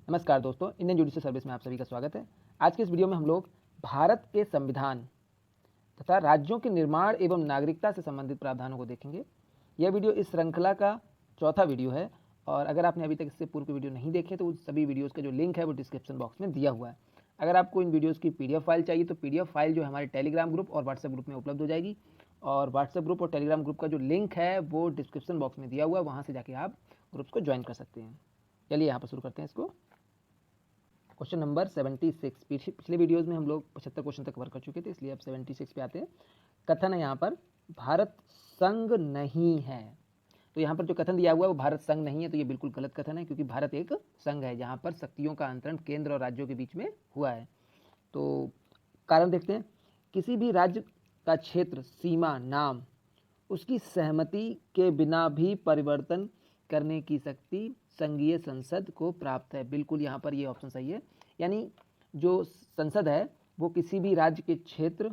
नमस्कार दोस्तों, Indian judicial service में आप सभी का स्वागत है। आज के इस वीडियो में हम लोग भारत के संविधान तथा राज्यों के निर्माण एवं नागरिकता से संबंधित प्रावधानों को देखेंगे। यह वीडियो इस श्रृंखला का चौथा वीडियो है और अगर आपने अभी तक इससे पूर्व के वीडियो नहीं देखे तो उस सभी वीडियोज़ का जो लिंक है वो डिस्क्रिप्शन बॉक्स में दिया हुआ है। अगर आपको इन वीडियोज़ की PDF फाइल चाहिए तो PDF फाइल जो है हमारे टेलीग्राम ग्रुप और व्हाट्सएप ग्रुप में उपलब्ध हो जाएगी और व्हाट्सएप ग्रुप और टेलीग्राम ग्रुप का जो लिंक है वो डिस्क्रिप्शन बॉक्स में दिया हुआ है, वहाँ से जाके आप ग्रुप्स को ज्वाइन कर सकते हैं। चलिए यहाँ पर शुरू करते हैं इसको। Question number 76। पिछले वीडियोज़ में हम लोग 75 क्वेश्चन तक कवर कर चुके थे, इसलिए अब 76 पे आते हैं। कथन है यहाँ पर भारत संघ नहीं है। तो यहाँ पर जो कथन दिया हुआ है वो भारत संघ नहीं है, तो ये बिल्कुल गलत कथन है क्योंकि भारत एक संघ है जहाँ पर शक्तियों का अंतरण केंद्र और राज्यों के बीच में हुआ है। तो कारण देखते हैं। किसी भी राज्य का क्षेत्र, सीमा, नाम उसकी सहमति के बिना भी परिवर्तन करने की शक्ति संघीय संसद को प्राप्त है। बिल्कुल यहाँ पर ये ऑप्शन सही है, यानी जो संसद है वो किसी भी राज्य के क्षेत्र,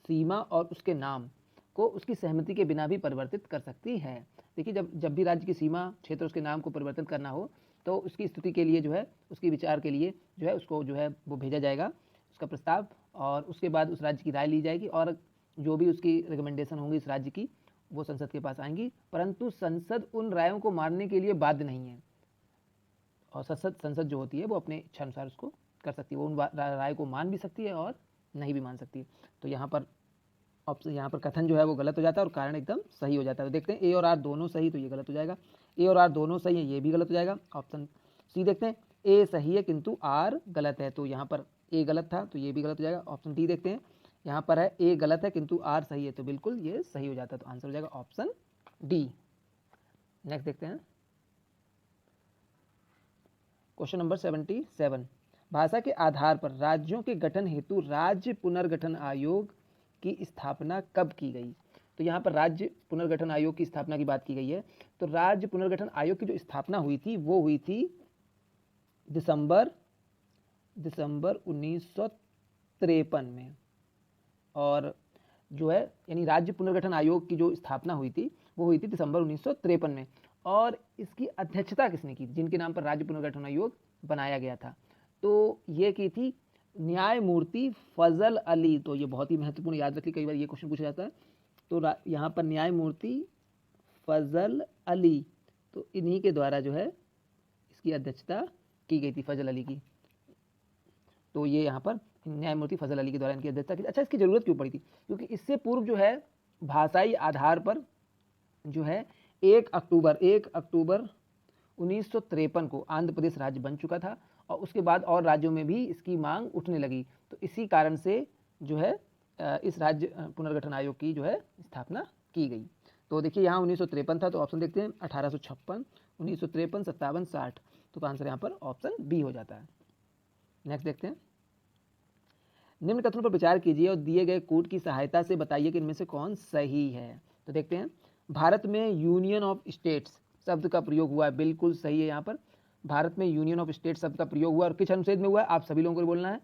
सीमा और उसके नाम को उसकी सहमति के बिना भी परिवर्तित कर सकती है। देखिए, जब भी राज्य की सीमा, क्षेत्र, उसके नाम को परिवर्तन करना हो तो उसकी स्तुति के लिए जो है, उसके विचार के लिए जो है उसको जो है वो भेजा जाएगा उसका प्रस्ताव, और उसके बाद उस राज्य की राय ली जाएगी और जो भी उसकी रिकमेंडेशन होंगी इस राज्य की वो संसद के पास आएंगी। परंतु संसद उन रायों को मानने के लिए बाध्य नहीं है और संसद जो होती है वो अपने इच्छा अनुसार उसको कर सकती है। वो उन राय को मान भी सकती है और नहीं भी मान सकती है। तो यहाँ पर ऑप्शन, यहाँ पर कथन जो है वो गलत हो जाता है और कारण एकदम सही हो जाता है। तो देखते हैं, ए और आर दोनों सही, तो ये गलत हो जाएगा। ए और आर दोनों सही है, ये भी गलत हो जाएगा। ऑप्शन सी देखते हैं, ए सही है किंतु आर गलत है, तो यहाँ पर ए गलत था तो ये भी गलत हो जाएगा। ऑप्शन डी देखते हैं, यहाँ पर है ए गलत है किंतु आर सही है, तो बिल्कुल ये सही हो जाता है, तो आंसर हो जाएगा ऑप्शन डी। नेक्स्ट देखते हैं क्वेश्चन नंबर 77। भाषा के आधार पर राज्यों के गठन हेतु राज्य पुनर्गठन आयोग की स्थापना कब की गई? तो यहाँ पर राज्य पुनर्गठन आयोग की स्थापना की बात की गई है। तो राज्य पुनर्गठन आयोग की जो स्थापना हुई थी वो हुई थी दिसंबर 1953 में, और जो है यानी राज्य पुनर्गठन आयोग की जो स्थापना हुई थी वो हुई थी दिसंबर 1953 में। और इसकी अध्यक्षता किसने की, जिनके नाम पर राज्य पुनर्गठन आयोग बनाया गया था, तो ये की थी न्यायमूर्ति फजल अली। तो ये बहुत ही महत्वपूर्ण, याद रखिए, कई बार ये क्वेश्चन पूछा जाता है। तो यहाँ पर न्यायमूर्ति फजल अली, तो इन्हीं के द्वारा जो है इसकी अध्यक्षता की गई थी, फजल अली की। तो ये यहाँ पर न्यायमूर्ति फजल अली के द्वारा इनकी अध्यक्षता की। अच्छा, इसकी जरूरत क्यों पड़ी थी? क्योंकि इससे पूर्व जो है भाषाई आधार पर जो है 1 अक्टूबर 1953 को आंध्र प्रदेश राज्य बन चुका था और उसके बाद और राज्यों में भी इसकी मांग उठने लगी। तो इसी कारण से जो है इस राज्य पुनर्गठन आयोग की जो है स्थापना की गई। तो देखिए, यहाँ 1953 था, तो ऑप्शन देखते हैं 1856, 1953, 57, 60, तो आंसर यहाँ पर ऑप्शन बी हो जाता है। नेक्स्ट देखते हैं, निम्न कथनों पर विचार कीजिए और दिए गए कोड की सहायता से बताइए कि इनमें से कौन सही है। तो देखते हैं, भारत में यूनियन ऑफ स्टेट्स शब्द का प्रयोग हुआ है, बिल्कुल सही है। यहाँ पर भारत में यूनियन ऑफ स्टेट्स शब्द का प्रयोग हुआ है और किस अनुच्छेद में हुआ है आप सभी लोगों को बोलना है।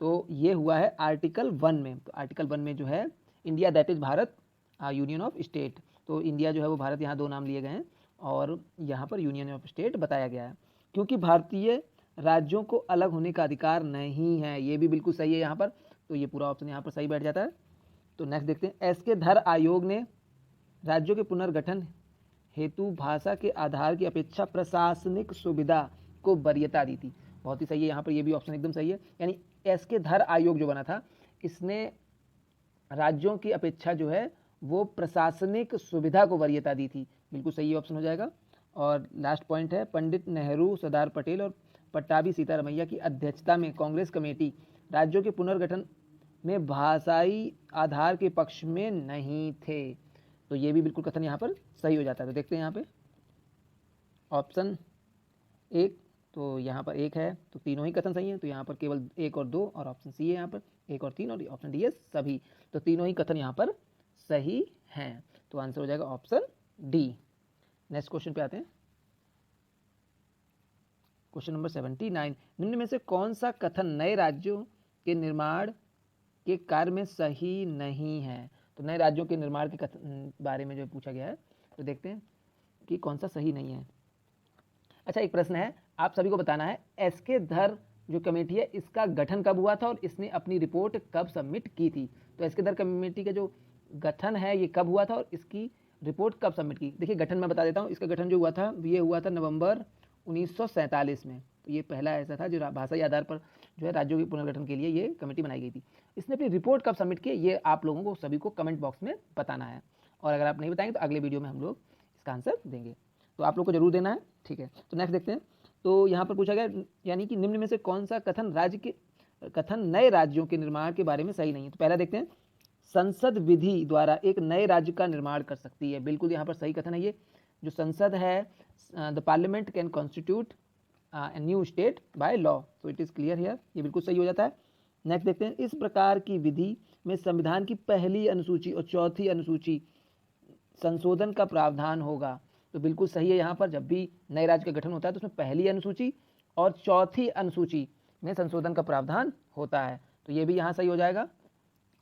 तो ये हुआ है आर्टिकल 1 में। तो आर्टिकल 1 में जो है India that is Bharat union of state, तो इंडिया जो है वो भारत, यहाँ दो नाम लिए गए हैं और यहाँ पर यूनियन ऑफ स्टेट बताया गया है। क्योंकि भारतीय राज्यों को अलग होने का अधिकार नहीं है, ये भी बिल्कुल सही है यहाँ पर, तो ये पूरा ऑप्शन यहाँ पर सही बैठ जाता है। तो नेक्स्ट देखते हैं, एस.के. धर आयोग ने राज्यों के पुनर्गठन हेतु भाषा के आधार की अपेक्षा प्रशासनिक सुविधा को वरीयता दी थी, बहुत ही सही है यहाँ पर, ये भी ऑप्शन एकदम सही है। यानी एस.के. धर आयोग जो बना था इसने राज्यों की अपेक्षा जो है वो प्रशासनिक सुविधा को वरीयता दी थी, बिल्कुल सही ऑप्शन हो जाएगा। और लास्ट पॉइंट है, पंडित नेहरू, सरदार पटेल और पट्टाभी सीतारमैया की अध्यक्षता में कांग्रेस कमेटी राज्यों के पुनर्गठन में भाषाई आधार के पक्ष में नहीं थे, तो ये भी बिल्कुल कथन यहाँ पर सही हो जाता है। तो देखते हैं यहाँ पे ऑप्शन 1, तो यहाँ पर 1 है, तो तीनों ही कथन सही हैं, तो यहाँ पर केवल 1 और 2, और ऑप्शन सी है यहाँ पर 1 और 3, और ऑप्शन डी है सभी, तो तीनों ही कथन यहाँ पर सही हैं, तो आंसर हो जाएगा ऑप्शन डी। नेक्स्ट क्वेश्चन पे आते हैं, क्वेश्चन नंबर 79। निम्न में से कौन सा कथन नए राज्यों के निर्माण के कार्य में सही नहीं है? तो नए राज्यों के निर्माण के बारे में जो पूछा गया है, तो देखते हैं कि कौन सा सही नहीं है। अच्छा, एक प्रश्न है, आप सभी को बताना है एसके धर जो कमेटी है इसका गठन कब हुआ था और इसने अपनी रिपोर्ट कब सबमिट की थी। तो एसके धर कमेटी का जो गठन है ये कब हुआ था और इसकी रिपोर्ट कब सबमिट की। देखिए गठन मैं बता देता हूँ, इसका गठन जो हुआ था ये हुआ था नवंबर 1947 में। तो ये पहला ऐसा था जो भाषाई आधार पर जो है राज्यों के पुनर्गठन के लिए ये कमेटी बनाई गई थी। इसने अपनी रिपोर्ट कब सबमिट की ये आप लोगों को सभी को कमेंट बॉक्स में बताना है, और अगर आप नहीं बताएंगे तो अगले वीडियो में हम लोग इसका आंसर देंगे, तो आप लोग को जरूर देना है। ठीक है, तो नेक्स्ट देखते हैं। तो यहाँ पर पूछा गया यानी कि निम्न में से कौन सा कथन नए राज्यों के निर्माण के बारे में सही नहीं है। तो पहला देखते हैं, संसद विधि द्वारा एक नए राज्य का निर्माण कर सकती है। बिल्कुल यहाँ पर सही कथन है ये। जो संसद है, the parliament can constitute a new state by law, तो इट इज़ क्लियर हियर, ये बिल्कुल सही हो जाता है। नेक्स्ट देखते हैं, इस प्रकार की विधि में संविधान की पहली अनुसूची और चौथी अनुसूची संशोधन का प्रावधान होगा। तो बिल्कुल सही है, यहाँ पर जब भी नए राज्य का गठन होता है तो उसमें पहली अनुसूची और चौथी अनुसूची में संशोधन का प्रावधान होता है, तो ये भी यहाँ सही हो जाएगा।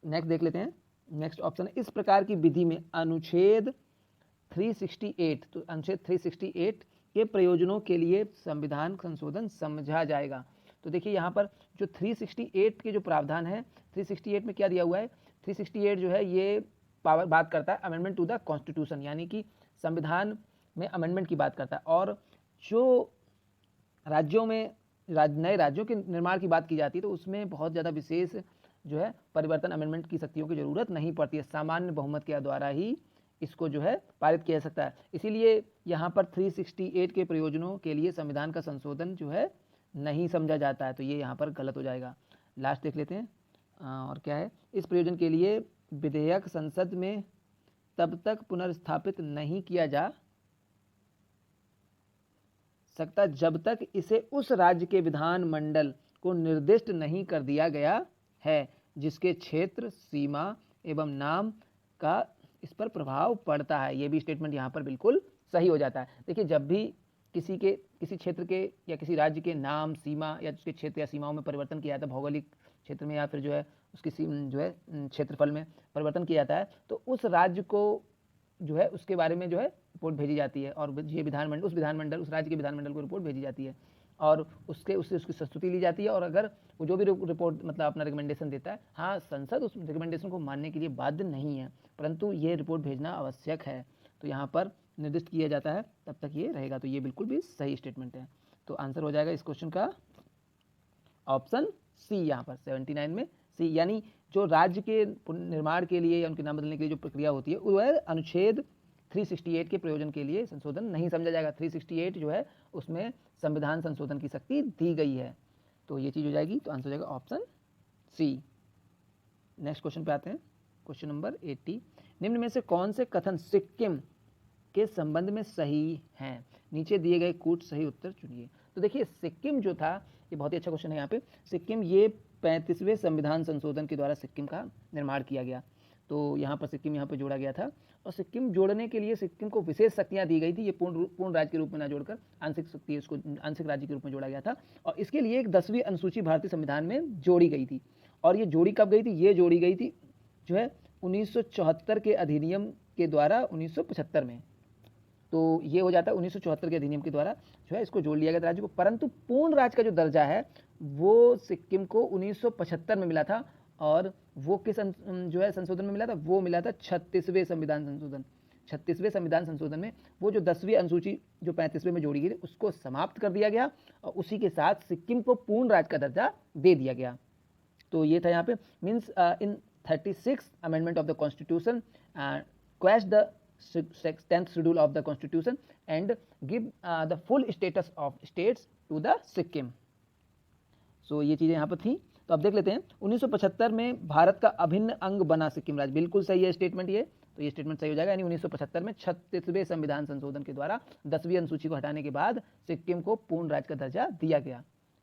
नेक्स्ट देख लेते हैं, नेक्स्ट ऑप्शन है, इस प्रकार की विधि में अनुच्छेद 368, तो अनुच्छेद 368 के प्रयोजनों के लिए संविधान संशोधन समझा जाएगा। तो देखिए यहाँ पर जो 368 के जो प्रावधान है, 368 में क्या दिया हुआ है, 368 जो है ये बात करता है अमेंडमेंट टू द कॉन्स्टिट्यूशन, यानी कि संविधान में अमेंडमेंट की बात करता है। और जो राज्यों में नए राज्यों के निर्माण की बात की जाती है तो उसमें बहुत ज़्यादा विशेष जो है परिवर्तन अमेंडमेंट की शक्तियों की जरूरत नहीं पड़ती है, सामान्य बहुमत के द्वारा ही इसको जो है पारित किया जा सकता है। इसीलिए यहाँ पर 368 के प्रयोजनों के लिए संविधान का संशोधन जो है नहीं समझा जाता है, तो ये यहाँ पर गलत हो जाएगा। लास्ट देख लेते हैं, और क्या है, इस प्रयोजन के लिए विधेयक संसद में तब तक पुनर्स्थापित नहीं किया जा सकता जब तक इसे उस राज्य के विधानमंडल को निर्दिष्ट नहीं कर दिया गया है जिसके क्षेत्र, सीमा एवं नाम का इस पर प्रभाव पड़ता है। ये भी स्टेटमेंट यहाँ पर बिल्कुल सही हो जाता है। देखिए जब भी किसी क्षेत्र के या किसी राज्य के नाम, सीमा या उसके क्षेत्र या सीमाओं में परिवर्तन किया जाता है, भौगोलिक क्षेत्र में या फिर जो है उसकी जो है क्षेत्रफल में परिवर्तन किया जाता है, तो उस राज्य को जो है उसके बारे में जो है रिपोर्ट भेजी जाती है, और ये विधानमंडल उस राज्य के विधानमंडल को रिपोर्ट भेजी जाती है, और उससे उसकी संस्तुति ली जाती है। और अगर वो जो भी रिपोर्ट मतलब अपना रिकमेंडेशन देता है, हाँ संसद उस रिकमेंडेशन को मानने के लिए बाध्य नहीं है, परंतु ये रिपोर्ट भेजना आवश्यक है, तो यहाँ पर निर्दिष्ट किया जाता है तब तक ये रहेगा। तो ये बिल्कुल भी सही स्टेटमेंट है। तो आंसर हो जाएगा इस क्वेश्चन का ऑप्शन सी, यहाँ पर 79 में सी, यानी जो राज्य के निर्माण के लिए या उनके नाम बदलने के लिए जो प्रक्रिया होती है वह अनुच्छेद 368 के प्रयोजन के लिए संशोधन नहीं समझा जाएगा। 368 जो है उसमें संविधान संशोधन की शक्ति दी गई है, तो ये चीज़ हो जाएगी। तो आंसर हो जाएगा ऑप्शन सी। नेक्स्ट क्वेश्चन पे आते हैं, क्वेश्चन नंबर 80, निम्न में से कौन से कथन सिक्किम के संबंध में सही हैं, नीचे दिए गए कूट सही उत्तर चुनिए। तो देखिए सिक्किम जो था ये बहुत ही अच्छा क्वेश्चन है। यहाँ पे सिक्किम ये 35वें संविधान संशोधन के द्वारा सिक्किम का निर्माण किया गया, तो यहाँ पर सिक्किम यहाँ पर जोड़ा गया था, और सिक्किम जोड़ने के लिए सिक्किम को विशेष शक्तियाँ दी गई थी। ये पूर्ण राज्य के रूप में ना जोड़कर आंशिक शक्ति, इसको आंशिक राज्य के रूप में जोड़ा गया था, और इसके लिए एक 10वीं अनुसूची भारतीय संविधान में जोड़ी गई थी। और ये जोड़ी कब गई थी, ये जोड़ी गई थी जो है 1974 के अधिनियम के द्वारा 1975 में। तो ये हो जाता है 1974 के अधिनियम के द्वारा जो है इसको जोड़ लिया गया था राज्य को, परंतु पूर्ण राज्य का जो दर्जा है वो सिक्किम को 1975 में मिला था, और वो किस जो है संशोधन में मिला था, वो मिला था 36वें संविधान संशोधन। 36वें संविधान संशोधन में वो जो 10वीं अनुसूची जो 35वें में जोड़ी गई थी उसको समाप्त कर दिया गया, और उसी के साथ सिक्किम को पूर्ण राज्य का दर्जा दे दिया गया। तो ये था यहाँ पे, means in 36 amendment of the constitution quash the 10th schedule of the constitution and give the full status of states to the Sikkim. So ये चीज़ें यहाँ पर थी। तो अब देख लेते हैं, 1975 में भारत का अभिन्न अंग बना सिक्किम राज्य, बिल्कुल सही है स्टेटमेंट ये, तो ये स्टेटमेंट सही हो जाएगा। यानी 1975 में 36वें संविधान संशोधन के द्वारा 10वीं अनुसूची को हटाने के बाद सिक्किम को पूर्ण राज्य का दर्जा दिया गया।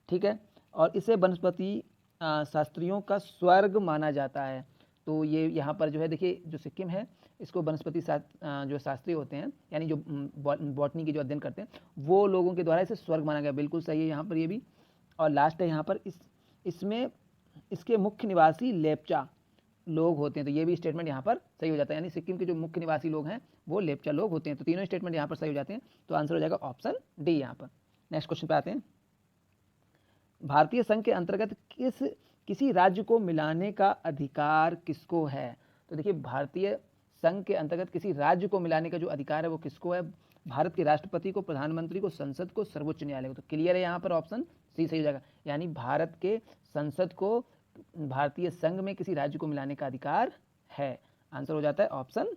ठीक है, और इसे वनस्पति शास्त्रियों का स्वर्ग माना जाता है। तो ये यहाँ पर जो है देखिए जो सिक्किम है इसको वनस्पति जो शास्त्री होते हैं, यानी जो बॉटनी की जो अध्ययन करते हैं वो लोगों के द्वारा इसे स्वर्ग माना गया, बिल्कुल सही है यहाँ पर ये भी। और लास्ट है यहाँ पर इसमें इसके मुख्य निवासी लेप्चा लोग होते हैं, तो ये भी स्टेटमेंट यहाँ पर सही हो जाता है, यानी सिक्किम के जो मुख्य निवासी लोग हैं वो लेप्चा लोग होते हैं। तो तीनों स्टेटमेंट यहाँ पर सही हो जाते हैं, तो आंसर हो जाएगा ऑप्शन डी यहाँ पर। नेक्स्ट क्वेश्चन पे आते हैं, भारतीय संघ के अंतर्गत किसी राज्य को मिलाने का अधिकार किसको है? तो देखिए, भारतीय संघ के अंतर्गत किसी राज्य को मिलाने का जो अधिकार है वो किसको है? भारत के राष्ट्रपति को, प्रधानमंत्री को, संसद को, सर्वोच्च न्यायालय को। तो क्लियर है, यहाँ पर ऑप्शन सी सही हो जाएगा। यानी भारत के संसद को भारतीय संघ में किसी राज्य को मिलाने का अधिकार है। आंसर हो जाता है ऑप्शन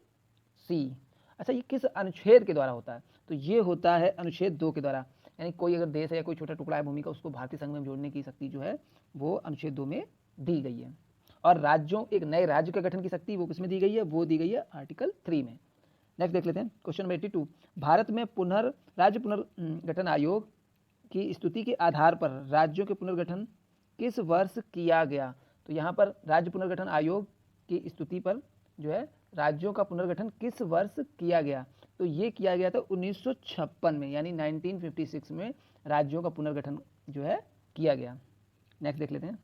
सी। अच्छा, ये किस अनुच्छेद के द्वारा होता है? तो ये होता है अनुच्छेद 2 के द्वारा। यानी कोई अगर देश है या कोई छोटा टुकड़ा है भूमि का, उसको भारतीय संघ में जोड़ने की शक्ति जो है वो अनुच्छेद 2 में दी गई है। और राज्यों, एक नए राज्य का गठन की शक्ति वो किसमें दी गई है? वो दी गई है आर्टिकल 3 में। नेक्स्ट देख लेते हैं क्वेश्चन नंबर 82। भारत में राज्य पुनर्गठन आयोग की स्तुति के आधार पर राज्यों के पुनर्गठन किस वर्ष किया गया? तो यहाँ पर राज्य पुनर्गठन आयोग की स्तुति पर जो है राज्यों का पुनर्गठन किस वर्ष किया गया? तो ये किया गया था 1956 में, यानी 1956 में राज्यों का पुनर्गठन जो है किया गया। नेक्स्ट देख लेते हैं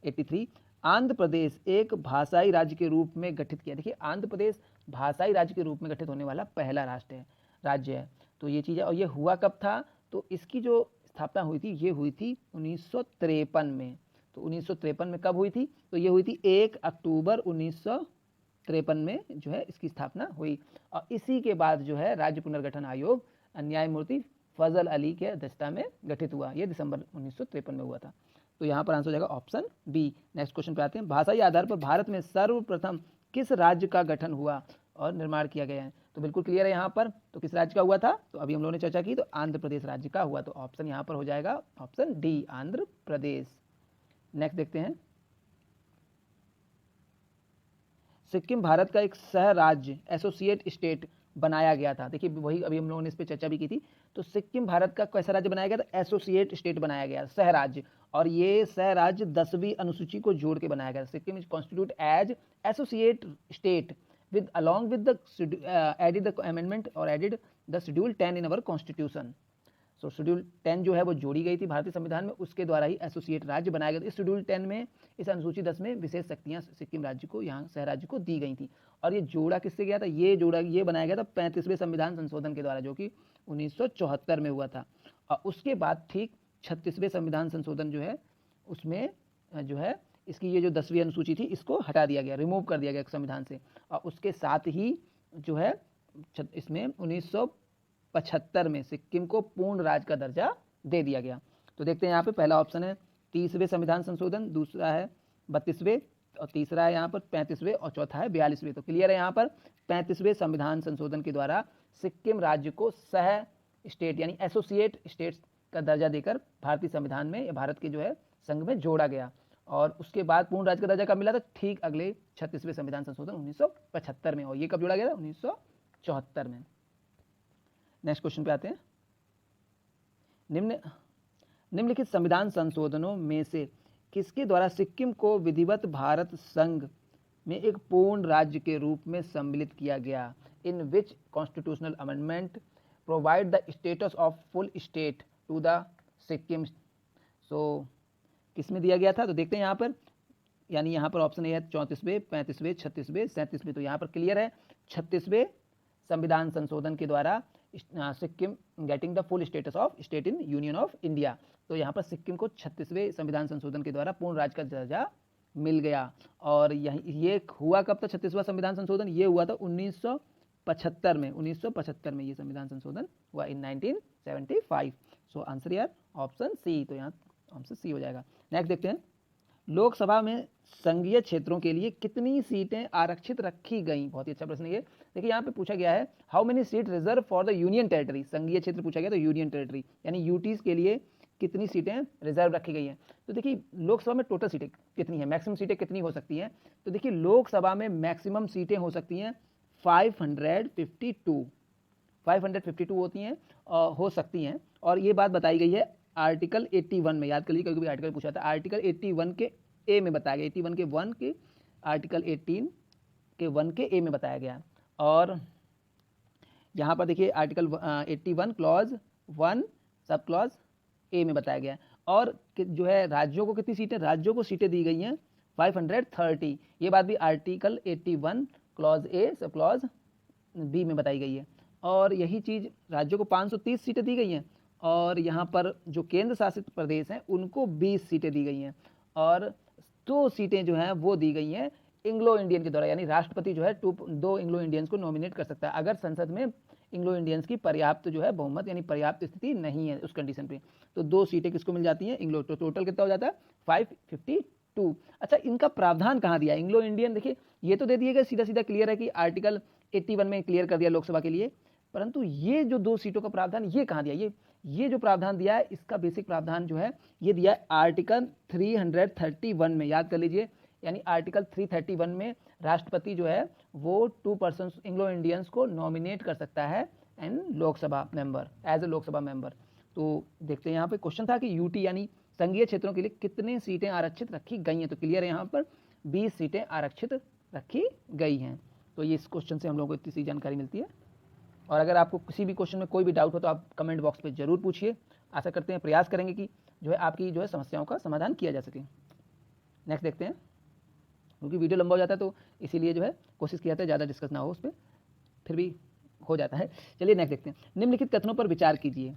83। आंध्र प्रदेश एक भाषाई राज्य के रूप में गठित किया। देखिए, आंध्र प्रदेश भाषाई राज्य के रूप में गठित होने वाला पहला राज्य है। तो ये चीज़ है, और ये हुआ कब था? तो इसकी जो स्थापना हुई थी ये हुई थी 1953 में। तो 1953 में कब हुई थी? तो ये हुई थी 1 अक्टूबर 1953 में जो है इसकी स्थापना हुई। और इसी के बाद जो है राज्य पुनर्गठन आयोग न्यायमूर्ति फजल अली के अध्यक्षता में गठित हुआ। ये दिसंबर 1953 में हुआ था। तो यहाँ पर आंसर हो जाएगा ऑप्शन बी। नेक्स्ट क्वेश्चन पे आते हैं। भाषाई आधार पर भारत में सर्वप्रथम किस राज्य का गठन हुआ और निर्माण किया गया है? तो बिल्कुल क्लियर है यहाँ पर। तो किस राज्य का हुआ था? तो अभी हम लोगों ने चर्चा की, तो आंध्र प्रदेश राज्य का हुआ। तो ऑप्शन यहाँ पर हो जाएगा option D, Andhra Pradesh. Next देखते हैं, सिक्किम भारत का एक सह राज्य एसोसिएट स्टेट बनाया गया था। देखिए, वही अभी हम लोगों ने इस पर चर्चा भी की थी। तो सिक्किम भारत का कैसा राज्य बनाया गया था? एसोसिएट स्टेट बनाया गया, सह राज्य। और ये सह राज्य 10वीं अनुसूची को जोड़ के बनाया गया। Sikkim is constitute as associate state with along with the added the amendment or added the schedule 10 in our constitution. So schedule 10 जो है वो जोड़ी गई थी भारतीय संविधान में, उसके द्वारा ही एसोसिएट राज्य बनाया गया था। इस शेड्यूल 10 में, इस अनुसूची 10 में विशेष शक्तियां सिक्किम राज्य को, यहाँ सह राज्य को दी गई थी। और ये जोड़ा किससे गया था? ये बनाया गया था 35वें संविधान संशोधन के द्वारा, जो कि 1974 में हुआ था। और उसके बाद ठीक 36वें संविधान संशोधन जो है उसमें जो है इसकी ये जो 10वीं अनुसूची थी इसको हटा दिया गया, रिमूव कर दिया गया संविधान से। और उसके साथ ही जो है इसमें 1975 में सिक्किम को पूर्ण राज्य का दर्जा दे दिया गया। तो देखते हैं यहाँ पे पहला ऑप्शन है 30वें संविधान संशोधन, दूसरा है 32वें, और तीसरा है यहाँ पर 35वें, और चौथा है 42वें। तो क्लियर है यहाँ पर 35वें संविधान संशोधन के द्वारा सिक्किम राज्य को सह स्टेट यानी एसोसिएट स्टेट्स का दर्जा देकर भारतीय संविधान में या भारत के जो है संघ में जोड़ा गया। और उसके बाद पूर्ण राज्य का दर्जा कब मिला था? ठीक अगले 36वें संविधान संशोधन 1975 में। और ये कब जोड़ा गया था? 1974 में। नेक्स्ट क्वेश्चन पे आते हैं। निम्नलिखित संविधान संशोधनों में से किसके द्वारा सिक्किम को विधिवत भारत संघ में एक पूर्ण राज्य के रूप में सम्मिलित किया गया? In which constitutional amendment provide the status of full state to the Sikkim. So किसमें दिया गया था? तो देखते हैं यहाँ पर, यानी यहाँ पर ऑप्शन ए है 34वें, 35वें, 36वें, 37वें। तो यहाँ पर क्लियर है 36वें संविधान संशोधन के द्वारा Sikkim getting the full status of state in union of India. तो यहाँ पर सिक्किम को 36वें संविधान संशोधन के द्वारा पूर्ण राज्य का दर्जा मिल गया। और ये हुआ कब था 36वां संविधान संशोधन? ये हुआ था 1975 में। 1975 में ये संविधान संशोधन हुआ इन 1975। सो आंसर यार ऑप्शन सी। तो यहाँ ऑप्शन सी हो जाएगा। नेक्स्ट देखते हैं, लोकसभा में संघीय क्षेत्रों के लिए कितनी सीटें आरक्षित रखी गई? बहुत ही अच्छा प्रश्न ये। देखिए यहाँ पे पूछा गया है how many seat reserve for the union territory. संघीय क्षेत्र पूछा गया तो यूनियन टेरिटरी यानी यूटीज के लिए कितनी सीटें रिजर्व रखी गई हैं। तो देखिए लोकसभा में टोटल सीटें कितनी है, मैक्सिमम सीटें कितनी हो सकती हैं? तो देखिए लोकसभा में मैक्सिमम सीटें हो सकती हैं 552 होती हैं, हो सकती हैं। और ये बात बताई गई है आर्टिकल 81 में। याद कर लीजिए, कभी आर्टिकल पूछा था, आर्टिकल 81 के ए में बताया गया, 81 के 1 के आर्टिकल 18 के 1 के ए में बताया गया। और यहाँ पर देखिए article 81 clause 1 sub clause A में बताया गया। और जो है राज्यों को कितनी सीटें, राज्यों को सीटें दी गई हैं 530। ये बात भी article 81 clause A sub clause B में बताई गई है। और यही चीज़ राज्यों को 530 सीटें दी गई हैं और यहाँ पर जो केंद्र शासित प्रदेश हैं उनको 20 सीटें दी गई हैं और 2 सीटें जो हैं वो दी गई हैं इंग्लो इंडियन के द्वारा, यानी राष्ट्रपति जो है 2 इंग्लो इंडियंस को नॉमिनेट कर सकता है अगर संसद में इंग्लो इंडियंस की पर्याप्त जो है बहुमत यानी पर्याप्त स्थिति नहीं है उस कंडीशन पे, तो 2 सीटें किसको मिल जाती हैं इंग्लो। तो टोटल कितना हो जाता है 552। अच्छा, इनका प्रावधान कहाँ दिया इंग्लो इंडियन, देखिए ये तो दे दिएगा सीधा सीधा क्लियर है कि आर्टिकल 81 में क्लियर कर दिया लोकसभा के लिए, परंतु ये जो 2 सीटों का प्रावधान ये कहाँ दिया, ये जो प्रावधान दिया है इसका बेसिक प्रावधान जो है ये दिया है आर्टिकल 331 में, याद कर लीजिए, यानी आर्टिकल 331 में राष्ट्रपति जो है वो 2 पर्सन इंग्लो इंडियंस को नॉमिनेट कर सकता है and Lok Sabha member as a Lok Sabha member. तो देखते हैं यहाँ पे क्वेश्चन था कि यूटी यानी संघीय क्षेत्रों के लिए कितने सीटें आरक्षित रखी गई हैं, तो क्लियर है यहाँ पर 20 सीटें आरक्षित रखी गई हैं। तो ये इस क्वेश्चन से हम लोगों को इतनी सी जानकारी मिलती है। और अगर आपको किसी भी क्वेश्चन में कोई भी डाउट हो तो आप कमेंट बॉक्स पे जरूर पूछिए, आशा करते हैं प्रयास करेंगे कि जो है आपकी जो है समस्याओं का समाधान किया जा सके। नेक्स्ट देखते हैं, क्योंकि वीडियो लंबा हो जाता है तो इसीलिए जो है कोशिश किया जाता है ज़्यादा डिस्कस ना हो उस पर, फिर भी हो जाता है। चलिए नेक्स्ट देखते हैं, निम्नलिखित कथनों पर विचार कीजिए।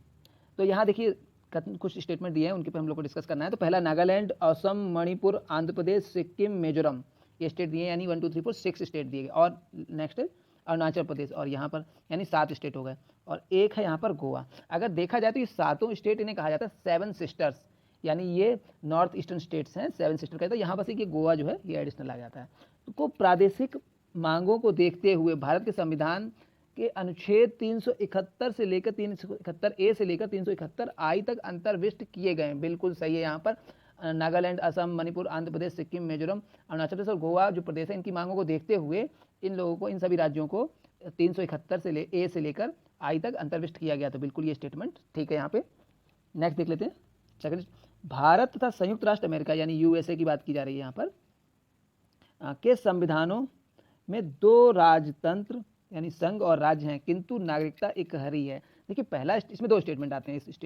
तो यहाँ देखिए कुछ स्टेटमेंट दिए हैं उनके पर हम लोग को डिस्कस करना है। तो पहला नागालैंड, असम, मणिपुर, आंध्र प्रदेश, सिक्किम, मिजोरम, ये स्टेट दिए यानी 1 2 3 4 6 स्टेट दिए गए। और नेक्स्ट अरुणाचल प्रदेश, और यहाँ पर यानी 7 स्टेट हो गए, और एक है यहाँ पर गोवा। अगर देखा जाए तो ये 7 स्टेट इन्हें कहा जाता है 7 सिस्टर्स, यानी ये नॉर्थ ईस्टर्न स्टेट्स हैं 7 सिस्टर कहते हैं। यहाँ बस एक गोवा जो है ये एडिशनल आ जाता है। तो प्रादेशिक मांगों को देखते हुए भारत के संविधान के अनुच्छेद 371 से लेकर 371 ए से लेकर 371 आई तक अंतर्विष्ट किए गए हैं। बिल्कुल सही है, यहाँ पर नागालैंड, असम, मणिपुर, आंध्र प्रदेश, सिक्किम, मिजोरम, अरुणाचल प्रदेश और गोवा जो प्रदेश है इनकी मांगों को देखते हुए इन लोगों को, इन सभी राज्यों को 371 से ए से लेकर आई तक अंतर्विष्ट किया गया। तो बिल्कुल ये स्टेटमेंट ठीक है। यहाँ पे नेक्स्ट देख लेते हैं, चेकलिस्ट। भारत तथा संयुक्त राष्ट्र अमेरिका यानी यूएसए की बात की जा रही है यहाँ पर के संविधानों में 2 राजतंत्र यानी संघ और राज्य हैं, किंतु नागरिकता एकहरी है। देखिए पहला, इसमें 2 स्टेटमेंट आते हैं इस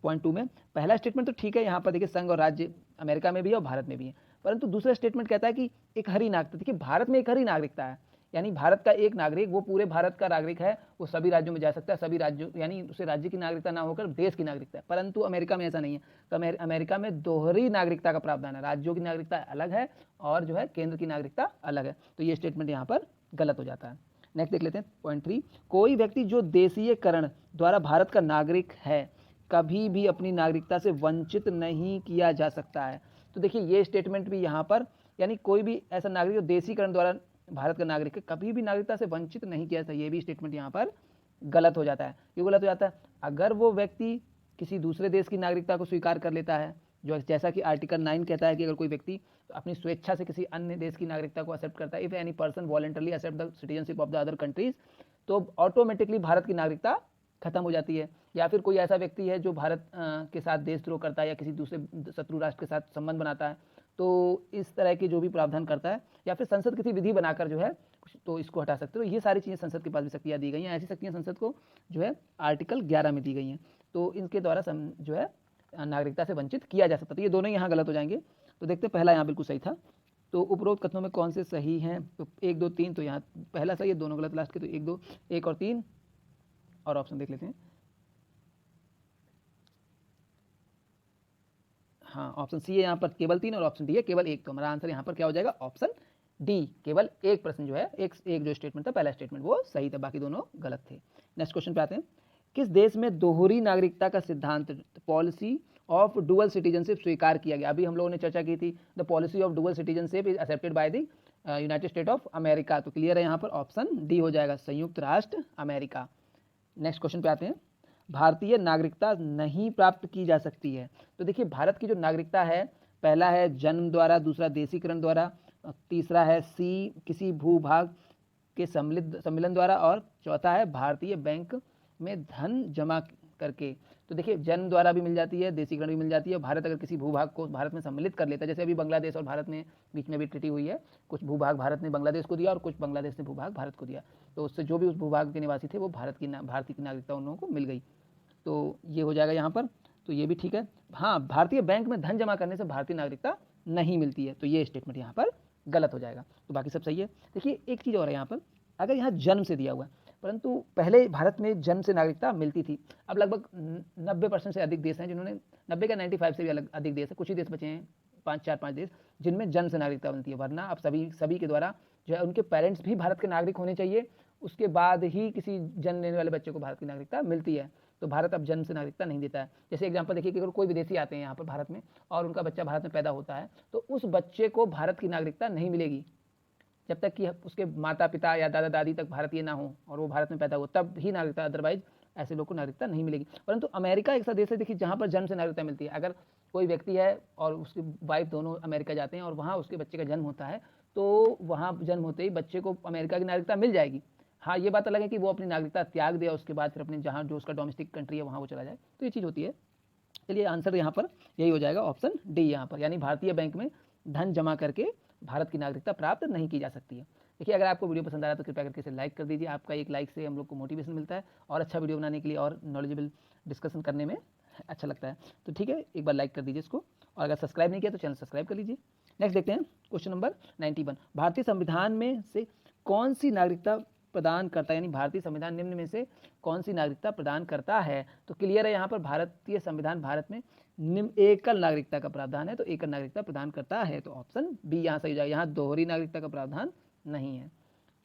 पॉइंट 2 में। पहला स्टेटमेंट तो ठीक है, यहाँ पर देखिए संघ और राज्य अमेरिका में भी है और भारत में भी है, परंतु दूसरा स्टेटमेंट कहता है कि एकहरी नागरिकता। देखिए भारत में एकहरी नागरिकता है, यानी भारत का एक नागरिक वो पूरे भारत का नागरिक है, वो सभी राज्यों में जा सकता है, सभी राज्यों यानी उसे राज्य की नागरिकता ना होकर देश की नागरिकता है। परंतु अमेरिका में ऐसा नहीं है, तो अमेरिका में दोहरी नागरिकता का प्रावधान है, राज्यों की नागरिकता अलग है और जो है केंद्र की नागरिकता अलग है। तो ये स्टेटमेंट यहाँ पर गलत हो जाता है। नेक्स्ट देख लेते हैं पॉइंट 3, कोई व्यक्ति जो देशीयकरण द्वारा भारत का नागरिक है कभी भी अपनी नागरिकता से वंचित नहीं किया जा सकता है। तो देखिए ये स्टेटमेंट भी यहाँ पर, यानी कोई भी ऐसा नागरिक जो देशीकरण द्वारा भारत का नागरिक है कभी भी नागरिकता से वंचित नहीं किया जाता, ये भी स्टेटमेंट यहाँ पर गलत हो जाता है। क्यों गलत हो जाता है? अगर वो व्यक्ति किसी दूसरे देश की नागरिकता को स्वीकार कर लेता है, जो जैसा कि आर्टिकल 9 कहता है कि अगर कोई व्यक्ति अपनी स्वेच्छा से किसी अन्य देश की नागरिकता को एक्सेप्ट करता है, if any person voluntarily accept the citizenship of the other countries, तो ऑटोमेटिकली भारत की नागरिकता खत्म हो जाती है। या फिर कोई ऐसा व्यक्ति है जो भारत के साथ देशद्रोह करता है या किसी दूसरे शत्रु राष्ट्र के साथ संबंध बनाता है, तो इस तरह के जो भी प्रावधान करता है, या फिर संसद किसी विधि बनाकर जो है तो इसको हटा सकते हो। ये सारी चीज़ें संसद के पास भी शक्तियाँ दी गई हैं, ऐसी शक्तियाँ संसद को जो है आर्टिकल 11 में दी गई हैं, तो इनके द्वारा जो है नागरिकता से वंचित किया जा सकता। तो ये दोनों यहाँ गलत हो जाएंगे। तो देखते हैं, पहला यहाँ बिल्कुल सही था। तो उपरोक्त कथनों में कौन से सही हैं? तो 1 2 3, तो यहाँ पहला सही है, दोनों गलत लास्ट के, तो 1 2 1 और 3, और ऑप्शन देख लेते हैं। हाँ, ऑप्शन सी है यहाँ पर केवल 3 और ऑप्शन डी है केवल 1, तो हमारा आंसर यहाँ पर क्या हो जाएगा? ऑप्शन डी, केवल एक प्रश्न जो है एक जो स्टेटमेंट था, पहला स्टेटमेंट वो सही था, बाकी दोनों गलत थे। नेक्स्ट क्वेश्चन पे आते हैं, किस देश में दोहरी नागरिकता का सिद्धांत पॉलिसी ऑफ डुअल सिटीजनशिप स्वीकार किया गया? अभी हम लोगों ने चर्चा की थी, the policy of dual citizenship is accepted by the United state of America. तो क्लियर है, यहाँ पर ऑप्शन डी हो जाएगा, संयुक्त राष्ट्र अमेरिका। नेक्स्ट क्वेश्चन पे आते हैं, भारतीय नागरिकता नहीं प्राप्त की जा सकती है। तो देखिए भारत की जो नागरिकता है, पहला है जन्म द्वारा, दूसरा देशीकरण द्वारा, तीसरा है सी किसी भूभाग के सम्मिलन द्वारा, और चौथा है भारतीय बैंक में धन जमा करके। तो देखिए जन्म द्वारा भी मिल जाती है, देशीकरण भी मिल जाती है। भारत अगर किसी भूभाग को भारत में सम्मिलित कर लेता है, जैसे अभी बांग्लादेश और भारत में बीच में भी ट्रीटी हुई है, कुछ भूभाग भारत ने बांग्लादेश को दिया और कुछ बांग्लादेश ने भूभाग भारत को दिया, तो उससे जो भी उस भूभाग के निवासी थे वो भारतीय की नागरिकता उन लोगों को मिल गई। तो ये हो जाएगा यहाँ पर, तो ये भी ठीक है। हाँ, भारतीय बैंक में धन जमा करने से भारतीय नागरिकता नहीं मिलती है, तो ये स्टेटमेंट यहाँ पर गलत हो जाएगा। तो बाकी सब सही है। देखिए एक चीज़ और है यहाँ पर, अगर यहाँ जन्म से दिया हुआ है, परंतु पहले भारत में जन्म से नागरिकता मिलती थी। अब लगभग 90% से अधिक देश हैं जिन्होंने 90 का 95 से भी अधिक देश है, कुछ ही देश बचे हैं 4-5 देश जिनमें जन्म से नागरिकता बनती है। वरना अब सभी के द्वारा जो है उनके पेरेंट्स भी भारत के नागरिक होने चाहिए, उसके बाद ही किसी जन्म लेने वाले बच्चे को भारत की नागरिकता मिलती है। तो भारत अब जन्म से नागरिकता नहीं देता है। जैसे एग्जांपल देखिए कि अगर कोई विदेशी आते हैं यहाँ पर भारत में और उनका बच्चा भारत में पैदा होता है तो उस बच्चे को भारत की नागरिकता नहीं मिलेगी जब तक कि उसके माता पिता या दादा दादी तक भारतीय ना हो और वो भारत में पैदा हो, तब ही नागरिकता, अदरवाइज ऐसे लोग को नागरिकता नहीं मिलेगी। परंतु अमेरिका एक ऐसा देश है देखिए जहाँ पर जन्म से नागरिकता मिलती है। अगर कोई व्यक्ति है और उसकी वाइफ दोनों अमेरिका जाते हैं और वहाँ उसके बच्चे का जन्म होता है तो वहाँ जन्म होते ही बच्चे को अमेरिका की नागरिकता मिल जाएगी। हाँ, ये बात अलग है कि वो अपनी नागरिकता त्याग दिया उसके बाद फिर अपने जहाँ जो उसका डोमेस्टिक कंट्री है वहाँ वो चला जाए, तो ये चीज़ होती है। चलिए आंसर यहाँ पर यही हो जाएगा, ऑप्शन डी यहाँ पर, यानी भारतीय बैंक में धन जमा करके भारत की नागरिकता प्राप्त नहीं की जा सकती है। देखिए अगर आपको वीडियो पसंद आ रहा है तो कृपया करके इसे लाइक कर दीजिए। आपका एक लाइक से हम लोग को मोटिवेशन मिलता है और अच्छा वीडियो बनाने के लिए और नॉलेजेबल डिस्कशन करने में अच्छा लगता है। तो ठीक है, एक बार लाइक कर दीजिए इसको, और अगर सब्सक्राइब नहीं किया तो चैनल सब्सक्राइब कर लीजिए। नेक्स्ट देखते हैं क्वेश्चन नंबर 91। भारतीय संविधान में से कौन सी नागरिकता प्रदान करता है, यानी भारतीय संविधान निम्न में से कौन सी नागरिकता प्रदान करता है। तो क्लियर है यहाँ पर भारतीय संविधान भारत में एकल नागरिकता का प्रावधान है, तो एकल नागरिकता प्रदान करता है, तो ऑप्शन बी यहाँ सही हो जाएगा। यहाँ दोहरी नागरिकता का प्रावधान नहीं है।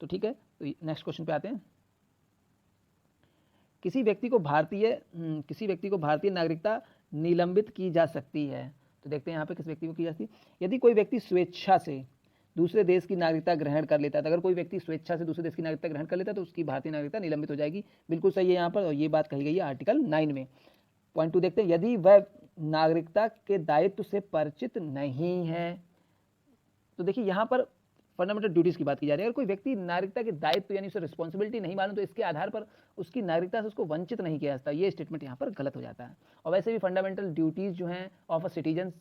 तो ठीक है, तो नेक्स्ट क्वेश्चन पे आते हैं। किसी व्यक्ति को भारतीय नागरिकता निलंबित की जा सकती है। तो देखते हैं यहाँ पे किस व्यक्ति को की जाती है। यदि कोई व्यक्ति स्वेच्छा से दूसरे देश की नागरिकता ग्रहण कर लेता है, तो अगर कोई व्यक्ति स्वेच्छा से दूसरे देश की नागरिकता ग्रहण कर लेता है तो उसकी भारतीय नागरिकता निलंबित हो जाएगी। बिल्कुल सही है यहाँ पर, और ये बात कही गई है आर्टिकल 9 में। पॉइंट 2 देखते हैं। यदि वह नागरिकता के दायित्व से परिचित नहीं है, तो देखिए यहाँ पर फंडामेंटल ड्यूटीज की बात की जा रही है। अगर कोई व्यक्ति नागरिकता के दायित्व यानी उसे रिस्पॉन्सिबिलिटी नहीं मालूम तो इसके आधार पर उसकी नागरिकता से उसको वंचित नहीं किया जाता, ये स्टेटमेंट यहाँ पर गलत हो जाता है। और वैसे भी फंडामेंटल ड्यूटीज जो हैं of a citizen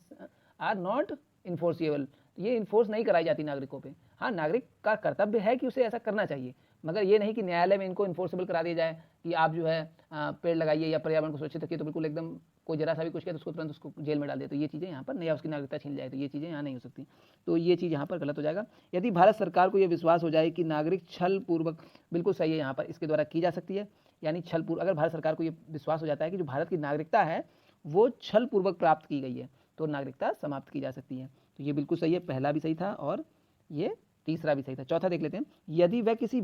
are not enforceable, ये इन्फोर्स नहीं कराई जाती नागरिकों पे। हाँ, नागरिक का कर्तव्य है कि उसे ऐसा करना चाहिए, मगर ये नहीं कि न्यायालय में इनको इन्फोर्सेबल करा दिया जाए कि आप जो है पेड़ लगाइए या पर्यावरण को सुरक्षित रखिए, तो बिल्कुल एकदम कोई जरा सा भी कुछ किया तो उसको तुरंत उसको जेल में डाल दे, तो ये चीज़ें यहाँ पर नहीं, उसकी नागरिकता छीन जाए, तो ये चीज़ें यहाँ नहीं हो सकती। तो ये चीज़ यहाँ पर गलत हो जाएगा। यदि भारत सरकार को ये विश्वास हो जाए कि नागरिक छल पूर्वक, बिल्कुल सही है यहाँ पर, इसके द्वारा की जा सकती है। यानी छल पूर्वक, अगर भारत सरकार को ये विश्वास हो जाता है कि जो भारत की नागरिकता है वो छल पूर्वक प्राप्त की गई है तो नागरिकता समाप्त की जा सकती है। तो ये बिल्कुल सही है, पहला भी सही था और ये तीसरा भी सही था। चौथा देख लेते हैं। यदि वह किसी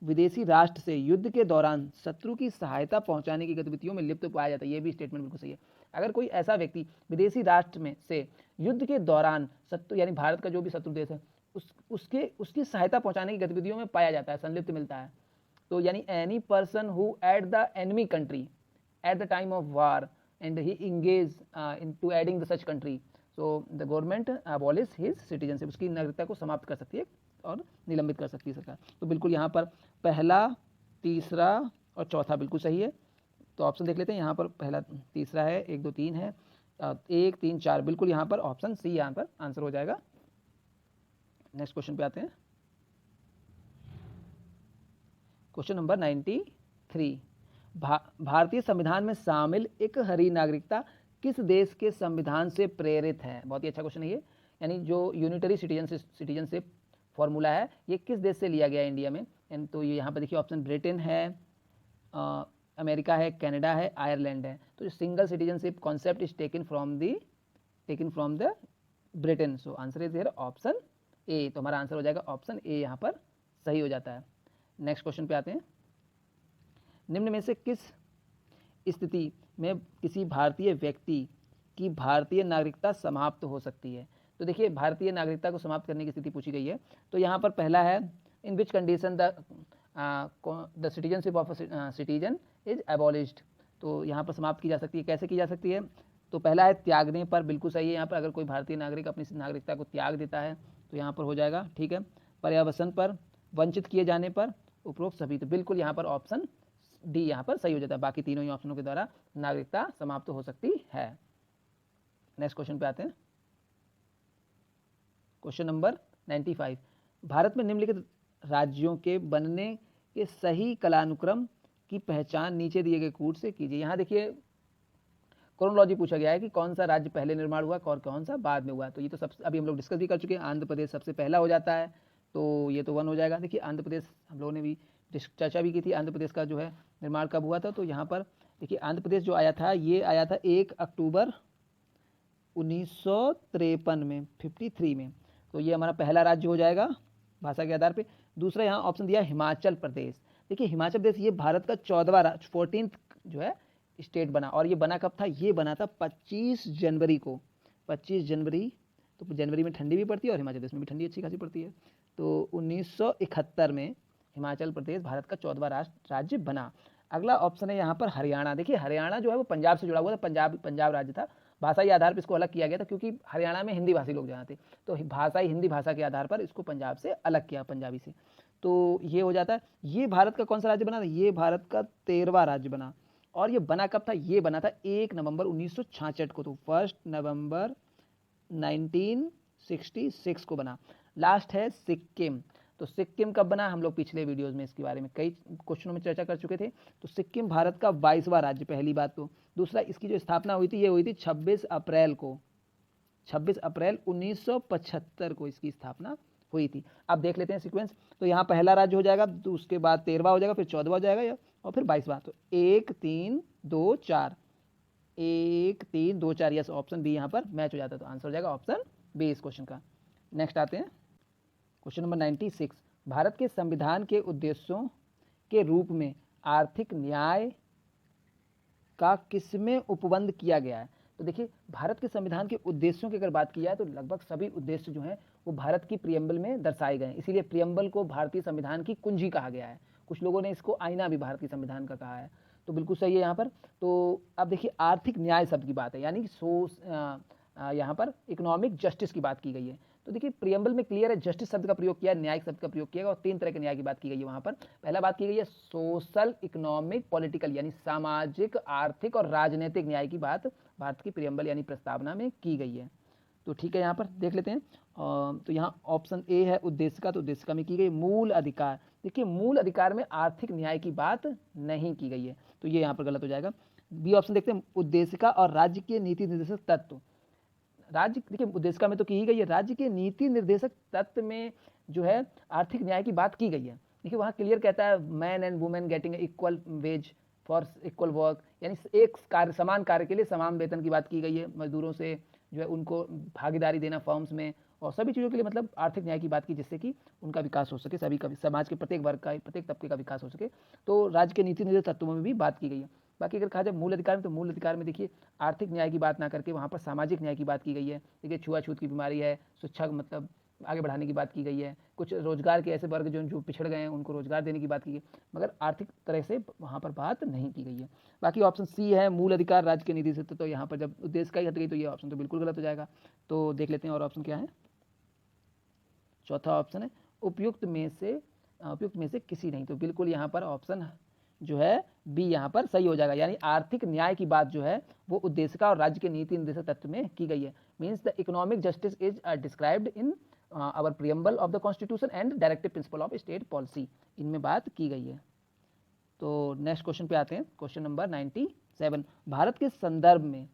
विदेशी राष्ट्र से युद्ध के दौरान शत्रु की सहायता पहुंचाने की गतिविधियों में लिप्त पाया जाता है, ये भी स्टेटमेंट बिल्कुल सही है। अगर कोई ऐसा व्यक्ति विदेशी राष्ट्र में से युद्ध के दौरान शत्रु यानी भारत का जो भी शत्रु देश है उसकी सहायता पहुंचाने की गतिविधियों में पाया जाता है, संलिप्त मिलता है, तो यानी any person who at the enemy country at the time of war and he engage in to aiding the such country, so the government abolish his citizenship, उसकी नागरिकता को समाप्त कर सकती है और निलंबित कर सकती है सरकार। तो बिल्कुल यहाँ पर पहला, तीसरा और चौथा बिल्कुल सही है। तो ऑप्शन देख लेते हैं। यहाँ पर पहला, तीसरा है, 1 2 3 है, 1 3 4, बिल्कुल यहाँ पर ऑप्शन सी यहाँ पर आंसर हो जाएगा। नेक्स्ट क्वेश्चन पे आते हैं। Question number 93। भारतीय संविधान में शामिल एक हरी नागरिकता किस देश के संविधान से प्रेरित है। बहुत ही अच्छा क्वेश्चन है ये, यानी जो यूनिटरी सिटीजनशिप फॉर्मूला है ये किस देश से लिया गया है इंडिया में। तो ये यहाँ पर देखिए ऑप्शन ब्रिटेन है, अमेरिका है, कनाडा है, आयरलैंड है। तो single citizenship concept is taken from the Britain, so answer is here option A. तो हमारा आंसर हो जाएगा ऑप्शन ए, यहाँ पर सही हो जाता है। नेक्स्ट क्वेश्चन पे आते हैं। निम्न में से किस स्थिति में किसी भारतीय व्यक्ति की भारतीय नागरिकता समाप्त हो सकती है। तो देखिए भारतीय नागरिकता को समाप्त करने की स्थिति पूछी गई है। तो यहाँ पर पहला है, in which condition the citizenship of citizen is abolished. तो यहाँ पर समाप्त की जा सकती है, कैसे की जा सकती है। तो पहला है त्यागने पर, बिल्कुल सही है यहाँ पर, अगर कोई भारतीय नागरिक अपनी नागरिकता को त्याग देता है तो यहाँ पर हो जाएगा, ठीक है। पर्यावसन पर, वंचित किए जाने पर, उपरोक्त सभी, तो बिल्कुल यहाँ पर ऑप्शन डी यहाँ पर सही हो जाता है। बाकी तीनों ही ऑप्शनों के द्वारा नागरिकता समाप्त हो सकती है। नेक्स्ट क्वेश्चन पे आते हैं। Question number 95। भारत में निम्नलिखित राज्यों के बनने के सही कालानुक्रम की पहचान नीचे दिए गए कूट से कीजिए। यहाँ देखिए क्रोनोलॉजी पूछा गया है कि कौन सा राज्य पहले निर्माण हुआ और कौन सा बाद में हुआ। तो ये तो सब अभी हम लोग डिस्कस भी कर चुके हैं। आंध्र प्रदेश सबसे पहला हो जाता है, तो ये तो 1 हो जाएगा। देखिए आंध्र प्रदेश हम लोगों ने भी चर्चा भी की थी आंध्र प्रदेश का जो है निर्माण कब हुआ था। तो यहाँ पर देखिए आंध्र प्रदेश जो आया था ये आया था 1 अक्टूबर 1953 में, 53 में। तो ये हमारा पहला राज्य हो जाएगा भाषा के आधार पे। दूसरा यहाँ ऑप्शन दिया हिमाचल प्रदेश। देखिए हिमाचल प्रदेश ये भारत का 14वां राज्य, 14th जो है स्टेट बना। और ये बना कब था? ये बना था 25 जनवरी को। 25 जनवरी, तो जनवरी में ठंडी भी पड़ती है और हिमाचल प्रदेश में भी ठंडी अच्छी खासी पड़ती है। तो 1971 में हिमाचल प्रदेश भारत का 14वां राज्य बना। अगला ऑप्शन है यहाँ पर हरियाणा। देखिए हरियाणा जो है वो पंजाब से जुड़ा हुआ था, पंजाब राज्य था। भाषाई आधार पर इसको अलग किया गया था क्योंकि हरियाणा में हिंदी भाषी लोग जहाँ थे, तो भाषाई हिंदी भाषा के आधार पर इसको पंजाब से अलग किया, पंजाबी से। तो ये हो जाता है। ये भारत का कौन सा राज्य बना था? ये भारत का 13वां राज्य बना। और ये बना कब था? ये बना था 1 नवंबर 1966 को। तो 1 नवंबर 1966 को बना। लास्ट है सिक्किम। तो सिक्किम कब बना? हम लोग पिछले वीडियोस में इसके बारे में कई क्वेश्चनों में चर्चा कर चुके थे। तो सिक्किम भारत का 22वां राज्य, पहली बात तो। दूसरा, इसकी जो स्थापना हुई थी ये हुई थी 26 अप्रैल को, 26 अप्रैल 1975 को इसकी स्थापना हुई थी। अब देख लेते हैं सीक्वेंस। तो यहाँ पहला राज्य हो जाएगा, तो उसके बाद 13वां हो जाएगा, फिर 14वां हो जाएगा और फिर 22वां। तो 1 3 2 4, 1 3 2 4, यस ऑप्शन बी यहाँ पर मैच हो जाता है। तो आंसर हो जाएगा ऑप्शन बी इस क्वेश्चन का। नेक्स्ट आते हैं क्वेश्चन नंबर 96। भारत के संविधान के उद्देश्यों के रूप में आर्थिक न्याय का किसमें उपबंध किया गया है? तो देखिए भारत के संविधान के उद्देश्यों की अगर बात की जाए तो लगभग सभी उद्देश्य जो हैं वो भारत की प्रियम्बल में दर्शाए गए हैं। इसीलिए प्रियम्बल को भारतीय संविधान की कुंजी कहा गया है। कुछ लोगों ने इसको आईना भी भारतीय संविधान का कहा है। तो बिल्कुल सही है यहाँ पर। तो अब देखिए आर्थिक न्याय शब्द की बात है, यानी यहाँ पर इकोनॉमिक जस्टिस की बात की गई है। तो देखिए प्रियम्बल में क्लियर है, जस्टिस शब्द का प्रयोग किया है, न्यायिक शब्द का प्रयोग किया है और 3 तरह के न्याय की बात की गई है वहाँ पर। पहला बात की गई है सोशल, इकोनॉमिक, पॉलिटिकल, यानी सामाजिक, आर्थिक और राजनीतिक न्याय की बात भारत की प्रियम्बल यानी प्रस्तावना में की गई है। तो ठीक है, यहाँ पर देख लेते हैं। तो यहाँ ऑप्शन ए है उद्देशिका। तो उद्देशिका में की गई मूल अधिकार। देखिए मूल अधिकार में आर्थिक न्याय की बात नहीं की गई है, तो ये यहाँ पर गलत हो जाएगा। बी ऑप्शन देखते हैं, उद्देशिका और राज्य के नीति निर्देशक तत्व। राज्य, देखिए उद्देशिका में तो की ही गई है, राज्य के नीति निर्देशक तत्व में जो है आर्थिक न्याय की बात की गई है। देखिए वहाँ क्लियर कहता है man and women getting equal ways for equal work, यानी एक कार्य, समान कार्य के लिए समान वेतन की बात की गई है। मजदूरों से जो है उनको भागीदारी देना फर्म्स में और सभी चीज़ों के लिए मतलब आर्थिक न्याय की बात की, जिससे कि उनका विकास हो सके, सभी का, समाज के प्रत्येक वर्ग का, प्रत्येक तबके का विकास हो सके। तो राज्य के नीति निर्देशक तत्वों में भी बात की गई है। बाकी अगर कहा जाए मूल अधिकार में, तो मूल अधिकार में देखिए आर्थिक न्याय की बात ना करके वहाँ पर सामाजिक न्याय की बात की गई है। देखिए छुआछूत की बीमारी है, शिक्षा मतलब आगे बढ़ाने की बात की गई है, कुछ रोजगार के ऐसे वर्ग जो पिछड़ गए हैं उनको रोजगार देने की बात की गई, मगर आर्थिक तरह से वहाँ पर बात नहीं की गई है। बाकी ऑप्शन सी है मूल अधिकार राज्य के नीति से। तो यहाँ पर जब उद्देश्य का ही हट गई तो ये ऑप्शन तो बिल्कुल गलत हो जाएगा। तो देख लेते हैं और ऑप्शन क्या है। चौथा ऑप्शन है उपयुक्त में से किसी नहीं। तो बिल्कुल यहाँ पर ऑप्शन जो है बी यहाँ पर सही हो जाएगा, यानी आर्थिक न्याय की बात जो है वो उद्देशिका और राज्य के नीति निर्देशक तत्व में की गई है। Means the economic justice is described in our preamble of the constitution and directive principle of state policy, इनमें बात की गई है। तो नेक्स्ट क्वेश्चन पे आते हैं, क्वेश्चन नंबर 97। भारत के संदर्भ में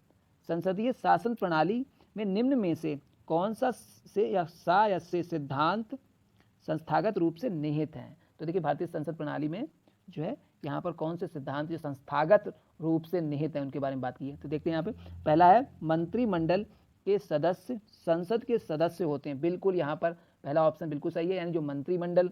संसदीय शासन प्रणाली में निम्न में से कौन सा से सिद्धांत संस्थागत रूप से निहित हैं? तो देखिए भारतीय संसद प्रणाली में जो है यहाँ पर कौन से सिद्धांत जो संस्थागत रूप से निहित है उनके बारे में बात की है। तो देखते हैं यहाँ पे, पहला है मंत्रिमंडल के सदस्य संसद के सदस्य होते हैं। बिल्कुल यहाँ पर पहला ऑप्शन बिल्कुल सही है, यानी जो मंत्रिमंडल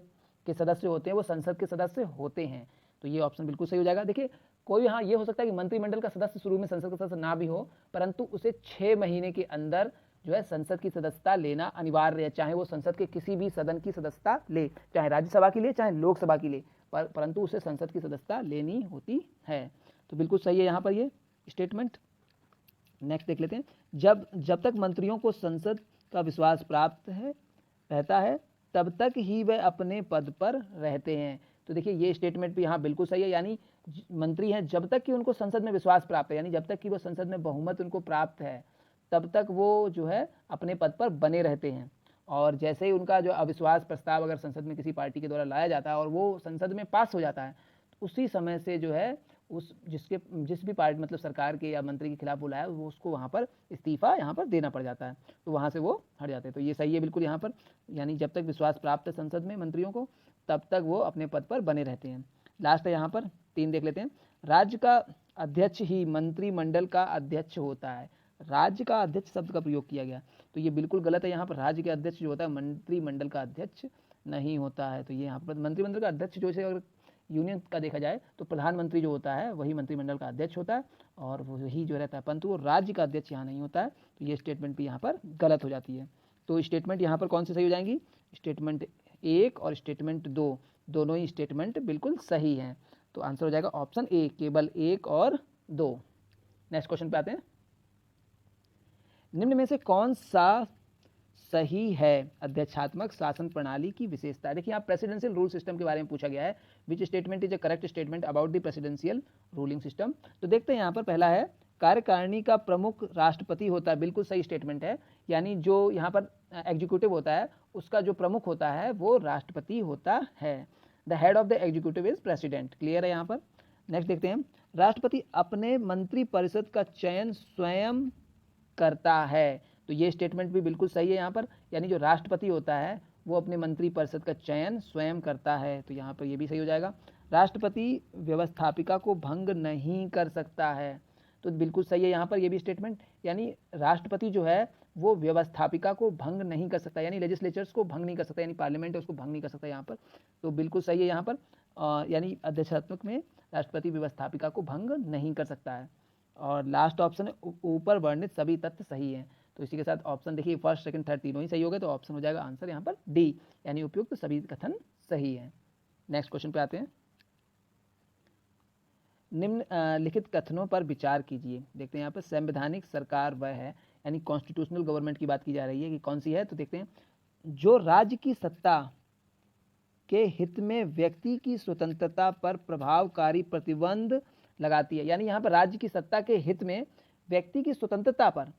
के सदस्य होते हैं वो संसद के सदस्य होते हैं। तो ये ऑप्शन बिल्कुल सही हो जाएगा। देखिए कोई हाँ ये हो सकता है कि मंत्रिमंडल का सदस्य शुरू में संसद का सदस्य ना भी हो, परंतु उसे 6 महीने के अंदर जो है संसद की सदस्यता लेना अनिवार्य है, चाहे वो संसद के किसी भी सदन की सदस्यता ले, चाहे राज्यसभा की ले चाहे लोकसभा की ले, परंतु उसे संसद की सदस्यता लेनी होती है। तो बिल्कुल सही है यहाँ पर ये स्टेटमेंट। नेक्स्ट देख लेते हैं, जब तक मंत्रियों को संसद का विश्वास प्राप्त रहता है तब तक ही वह अपने पद पर रहते हैं। तो देखिए ये स्टेटमेंट भी यहाँ बिल्कुल सही है, यानी मंत्री हैं जब तक कि उनको संसद में विश्वास प्राप्त है, यानी जब तक कि वो संसद में बहुमत उनको प्राप्त है तब तक वो जो है अपने पद पर बने रहते हैं। और जैसे ही उनका जो अविश्वास प्रस्ताव अगर संसद में किसी पार्टी के द्वारा लाया जाता है और वो संसद में पास हो जाता है, तो उसी समय से जो है उस जिस भी पार्टी मतलब सरकार के या मंत्री के खिलाफ वो लाया वो उसको वहाँ पर इस्तीफा यहाँ पर देना पड़ जाता है, तो वहाँ से वो हट जाते हैं। तो ये सही है बिल्कुल यहाँ पर, यानी जब तक विश्वास प्राप्त है संसद में मंत्रियों को तब तक वो अपने पद पर बने रहते हैं। लास्ट है यहाँ पर 3 देख लेते हैं। राज्य का अध्यक्ष ही मंत्रिमंडल का अध्यक्ष होता है। राज्य का अध्यक्ष शब्द का प्रयोग किया गया, तो ये बिल्कुल गलत है। यहाँ पर राज्य के अध्यक्ष जो होता है मंत्रिमंडल का अध्यक्ष नहीं होता है। तो ये यहाँ पर मंत्रिमंडल का अध्यक्ष जो है, अगर यूनियन का देखा जाए तो प्रधानमंत्री जो होता है वही मंत्रिमंडल का अध्यक्ष होता है और वही जो रहता है, परंतु वो राज्य का अध्यक्ष यहाँ नहीं होता है। तो ये स्टेटमेंट भी यहाँ पर गलत हो जाती है। तो स्टेटमेंट यहाँ पर कौन सी सही हो जाएंगी? स्टेटमेंट 1 और स्टेटमेंट 2 दोनों ही स्टेटमेंट बिल्कुल सही हैं। तो आंसर हो जाएगा ऑप्शन ए, केवल 1 और 2। नेक्स्ट क्वेश्चन पे आते हैं। निम्न में से कौन सा सही है अध्यक्षात्मक शासन प्रणाली की विशेषता? देखिए यहाँ प्रेसिडेंशियल रूल सिस्टम के बारे में पूछा गया है। Which statement is a correct statement about the presidential ruling system? तो देखते हैं यहाँ पर पहला है कार्यकारिणी का प्रमुख राष्ट्रपति होता है। बिल्कुल सही स्टेटमेंट है, यानी जो यहाँ पर एग्जीक्यूटिव होता है उसका जो प्रमुख होता है वो राष्ट्रपति होता है। The head of the executive is president. Clear है यहाँ पर। नेक्स्ट देखते हैं, राष्ट्रपति अपने मंत्रिपरिषद का चयन स्वयं करता है। तो ये स्टेटमेंट भी बिल्कुल सही है यहाँ पर, यानी जो राष्ट्रपति होता है वो अपने मंत्रिपरिषद का चयन स्वयं करता है। तो यहाँ पर ये भी सही हो जाएगा। राष्ट्रपति व्यवस्थापिका को भंग नहीं कर सकता है, तो बिल्कुल सही है यहाँ पर ये भी स्टेटमेंट, यानी राष्ट्रपति जो है वो व्यवस्थापिका को भंग नहीं कर सकता, यानी लेजिस्लेचर्स को भंग नहीं कर सकता, यानी पार्लियामेंट है उसको भंग नहीं कर सकता यहाँ पर। तो बिल्कुल सही है यहाँ पर, यानी अध्यक्षात्मक में राष्ट्रपति व्यवस्थापिका को भंग नहीं कर सकता है। और लास्ट ऑप्शन ऊपर वर्णित सभी तथ्य सही हैं। तो इसी के साथ ऑप्शन देखिए फर्स्ट सेकंड थर्ड तीनों ही सही हो गए, तो ऑप्शन हो जाएगा आंसर यहाँ पर डी, यानी उपयुक्त सभी कथन सही है। नेक्स्ट क्वेश्चन पे आते हैं। निम्नलिखित कथनों पर विचार कीजिए। देखते हैं यहाँ पर संवैधानिक सरकार वह है, यानी कॉन्स्टिट्यूशनल गवर्नमेंट की बात की जा रही है कि कौन सी है। तो देखते हैं, जो राज्य की सत्ता के हित में व्यक्ति की स्वतंत्रता पर प्रभावकारी प्रतिबंध लगाती है, यानी यहाँ पर राज्य की सत्ता के हित में व्यक्ति की स्वतंत्रता पर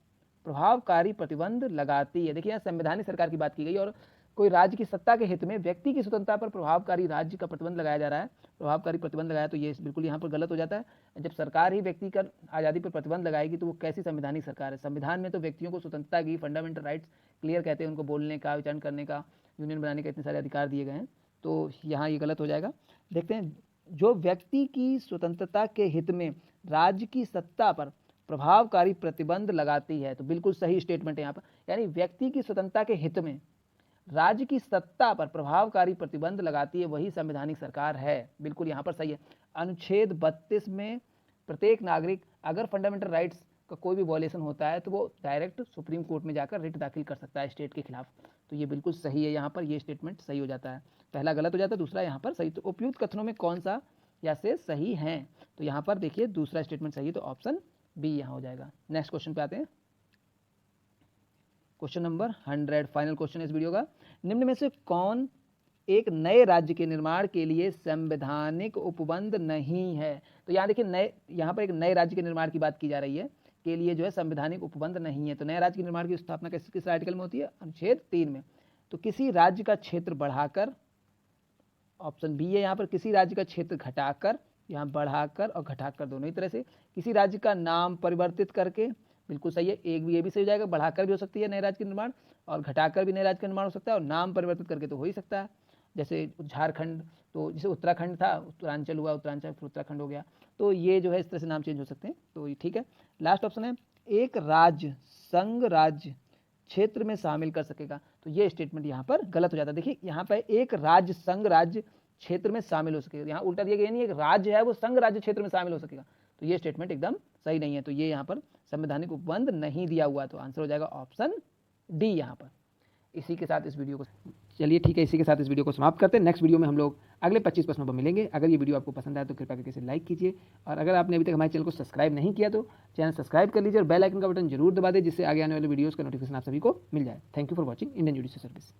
प्रभावकारी प्रतिबंध लगाती है। देखिए यहाँ संवैधानिक सरकार की बात की गई और कोई राज्य की सत्ता के हित में व्यक्ति की स्वतंत्रता पर प्रभावकारी राज्य का प्रतिबंध लगाया जा रहा है, प्रभावकारी प्रतिबंध लगाया, तो ये बिल्कुल यहाँ पर गलत हो जाता है। जब सरकार ही व्यक्ति का आज़ादी पर प्रतिबंध लगाएगी तो वो कैसी संवैधानिक सरकार है? संविधान में तो व्यक्तियों को स्वतंत्रता की फंडामेंटल राइट्स क्लियर कहते हैं, उनको बोलने का, विचारण करने का, यूनियन बनाने का इतने सारे अधिकार दिए गए हैं, तो यहाँ ये गलत हो जाएगा। देखते हैं, जो व्यक्ति की स्वतंत्रता के हित में राज्य की सत्ता पर प्रभावकारी प्रतिबंध लगाती है, तो बिल्कुल सही स्टेटमेंट है यहाँ पर, यानी व्यक्ति की स्वतंत्रता के हित में राज्य की सत्ता पर प्रभावकारी प्रतिबंध लगाती है वही संवैधानिक सरकार है। बिल्कुल यहाँ पर सही है। अनुच्छेद 32 में प्रत्येक नागरिक अगर फंडामेंटल राइट्स का कोई भी वॉयलेशन होता है तो वो डायरेक्ट सुप्रीम कोर्ट में जाकर रिट दाखिल कर सकता है स्टेट के खिलाफ। तो ये बिल्कुल सही है, यहाँ पर ये स्टेटमेंट सही हो जाता है। पहला गलत हो जाता है, दूसरा यहाँ पर सही। तो उपयुक्त कथनों में कौन सा या से सही हैं? तो यहाँ पर देखिए दूसरा स्टेटमेंट सही है, तो ऑप्शन बी यहाँ हो जाएगा। नेक्स्ट क्वेश्चन पे आते हैं। क्वेश्चन नंबर 100, फाइनल क्वेश्चन इस वीडियो का। निम्न में से कौन एक नए राज्य के निर्माण के लिए संवैधानिक उपबंध नहीं है? तो यहाँ देखिए यहाँ पर एक नए राज्य के निर्माण की बात की जा रही है, के लिए जो है संवैधानिक उपबंध नहीं है। तो नए राज्य के निर्माण की स्थापना किस आर्टिकल में होती है? अनुच्छेद 3 में। तो किसी राज्य का क्षेत्र बढ़ाकर, ऑप्शन बी है यहाँ पर, किसी राज्य का क्षेत्र घटाकर, यहाँ बढ़ाकर और घटाकर दोनों ही तरह से, किसी राज्य का नाम परिवर्तित करके, बिल्कुल सही है, एक भी ये भी सही हो जाएगा। बढ़ाकर भी हो सकती है नए राज्य का निर्माण और घटाकर भी नए राज्य का निर्माण हो सकता है, और नाम परिवर्तित करके तो हो ही सकता है। जैसे झारखंड, तो जैसे उत्तराखंड था, उत्तरांचल हुआ, उत्तरांचल फिर उत्तराखंड हो गया, तो ये जो है इस तरह से नाम चेंज हो सकते हैं। तो ये ठीक है। लास्ट ऑप्शन है, एक राज्य संघ राज्य क्षेत्र में शामिल कर सकेगा। तो ये स्टेटमेंट यहाँ पर गलत हो जाता है। देखिए यहाँ पर एक राज्य संघ राज्य क्षेत्र में शामिल हो सकेगा, यहाँ उल्टा दिया गया, नहीं एक राज्य है वो संघ राज्य क्षेत्र में शामिल हो सकेगा, तो ये स्टेटमेंट एकदम सही नहीं है। तो ये यहाँ पर संवैधानिक उपबंध नहीं दिया हुआ, तो आंसर हो जाएगा ऑप्शन डी यहाँ पर। इसी के साथ इस वीडियो को, चलिए ठीक है, इसी के साथ इस वीडियो को समाप्त करते हैं। नेक्स्ट वीडियो में हम लोग अगले 25 प्रश्नों पर मिलेंगे। अगर ये वीडियो आपको पसंद आए तो कृपया करके इसे लाइक कीजिए, और अगर आपने अभी तक हमारे चैनल को सब्सक्राइब नहीं किया तो चैनल सब्सक्राइब कर लीजिए और बेल आइकन का बटन जरूर दबा दें, जिससे आगे आने वाले वीडियोज़ का नोटिफिकेशन आप सभी को मिल जाए। Thank you for watching Indian judicial service.